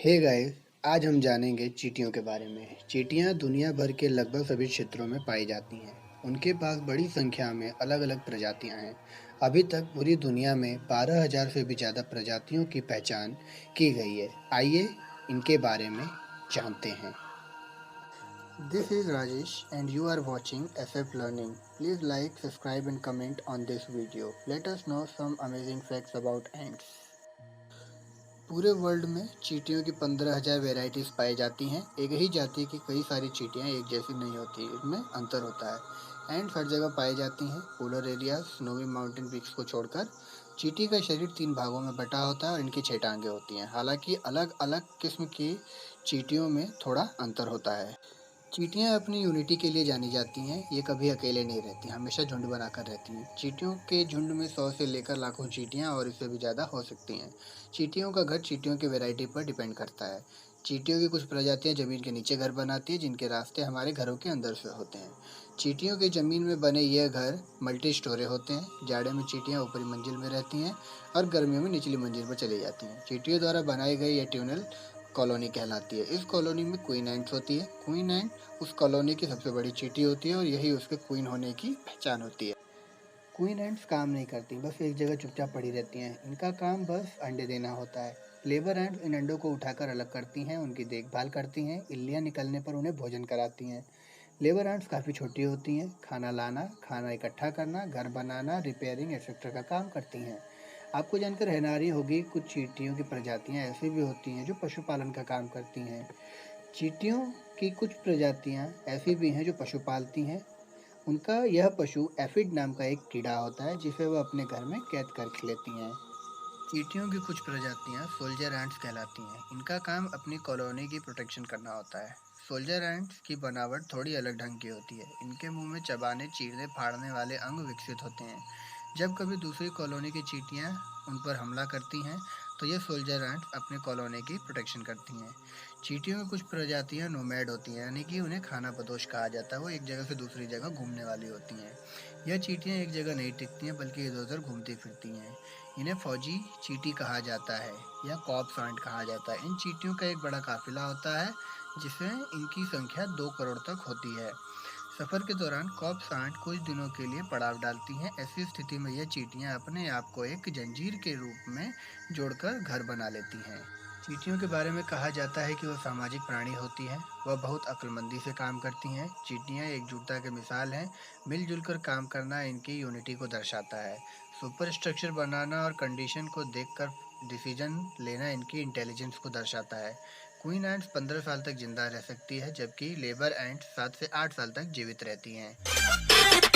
Hey guys, आज हम जानेंगे चींटियों के बारे में। चींटियां दुनिया भर के लगभग सभी क्षेत्रों में पाई जाती हैं। उनके पास बड़ी संख्या में अलग-अलग प्रजातियां हैं। अभी तक पूरी दुनिया में 12,000 से भी ज़्यादा प्रजातियों की पहचान की गई है। आइए इनके बारे में जानते हैं। This is Rajesh and you are watching SF Learning. Please like, subscribe and comment on this video. Let us know some amazing facts about ants. पूरे वर्ल्ड में चींटियों की 15,000 वेराइटीज पाई जाती हैं। एक ही जाति की कई सारी चींटियां एक जैसी नहीं होती, इसमें अंतर होता है। एंड्स हर जगह पाई जाती हैं, polar area, snowy mountain peaks को छोड़कर। चींटी का शरीर 3 भागों में बटा होता है और इनकी 6 टांगें होती हैं। हालांकि अलग अलग किस्म की चींटियों में थोड़ा अंतर होता है। चींटियां अपनी यूनिटी के लिए जानी जाती हैं। ये कभी अकेले नहीं रहती, हमेशा झुंड बनाकर रहती हैं। चींटियों के झुंड में 100 से लेकर लाखों चींटियां और इससे भी ज़्यादा हो सकती हैं। चींटियों का घर चींटियों की वैरायटी पर डिपेंड करता है। चींटियों की कुछ प्रजातियां ज़मीन के नीचे घर बनाती हैं, जिनके रास्ते हमारे घरों के अंदर से होते हैं। चींटियों के ज़मीन में बने यह घर मल्टी स्टोरे होते हैं। जाड़े में चींटियां ऊपरी मंजिल में रहती हैं और गर्मियों में निचली मंजिल पर चली जाती हैं। चींटियों द्वारा बनाई गई यह ट्यूनल कॉलोनी कहलाती है। इस कॉलोनी में क्वीन एंट्स होती है। क्वीन एंट उस कॉलोनी की सबसे बड़ी चींटी होती है और यही उसके क्वीन होने की पहचान होती है। क्वीन एंट्स काम नहीं करती, बस एक जगह चुपचाप पड़ी रहती हैं। इनका काम बस अंडे देना होता है। लेबर एंट्स इन अंडों को उठाकर अलग करती हैं, उनकी देखभाल करती हैं। इल्लियाँ निकलने पर उन्हें भोजन कराती हैं। लेबर एंट्स काफ़ी छोटी होती हैं। खाना लाना, खाना इकट्ठा करना, घर बनाना, रिपेयरिंग एक्सेट्रा का काम करती हैं। आपको जानकर हैरानी होगी, कुछ चींटियों की प्रजातियां ऐसी भी होती हैं जो पशुपालन का काम करती हैं। चींटियों की कुछ प्रजातियां ऐसी भी हैं जो पशु पालती हैं। उनका यह पशु एफिड नाम का एक कीड़ा होता है, जिसे वह अपने घर में कैद कर लेती हैं। चींटियों की कुछ प्रजातियां सोल्जर एंट्स कहलाती हैं। इनका काम अपनी कॉलोनी की प्रोटेक्शन करना होता है। सोल्जर एंट्स की बनावट थोड़ी अलग ढंग की होती है। इनके मुंह में चबाने, चीरने, फाड़ने वाले अंग विकसित होते हैं। जब कभी दूसरी कॉलोनी की चींटियां उन पर हमला करती हैं, तो ये सोल्जर एंट्स अपनी कॉलोनी की प्रोटेक्शन करती हैं। चींटियों की कुछ प्रजातियां नोमैड होती हैं, यानी कि उन्हें खानाबदोश कहा जाता है। वो एक जगह से दूसरी जगह घूमने वाली होती हैं। यह चींटियां एक जगह नहीं टिकती हैं, बल्कि इधर उधर घूमती फिरती हैं। इन्हें फौजी चींटी कहा जाता है या कॉप्स आंट कहा जाता है। इन चींटियों का एक बड़ा काफिला होता है, जिसमें इनकी संख्या 2 करोड़ तक होती है। सफर के दौरान कॉप्स आंट कुछ दिनों के लिए पड़ाव डालती हैं। ऐसी स्थिति में यह चींटियां अपने आप को एक जंजीर के रूप में जोड़कर घर बना लेती हैं। चींटियों के बारे में कहा जाता है कि वह सामाजिक प्राणी होती हैं। वह बहुत अक्लमंदी से काम करती हैं। चींटियां एकजुटता की मिसाल हैं। मिलजुल कर काम करना इनकी यूनिटी को दर्शाता है। सुपर स्ट्रक्चर बनाना और कंडीशन को देखकर डिसीजन लेना इनकी इंटेलिजेंस को दर्शाता है। क्वीन एंट्स 15 साल तक जिंदा रह सकती है, जबकि लेबर एंट्स 7 से 8 साल तक जीवित रहती हैं।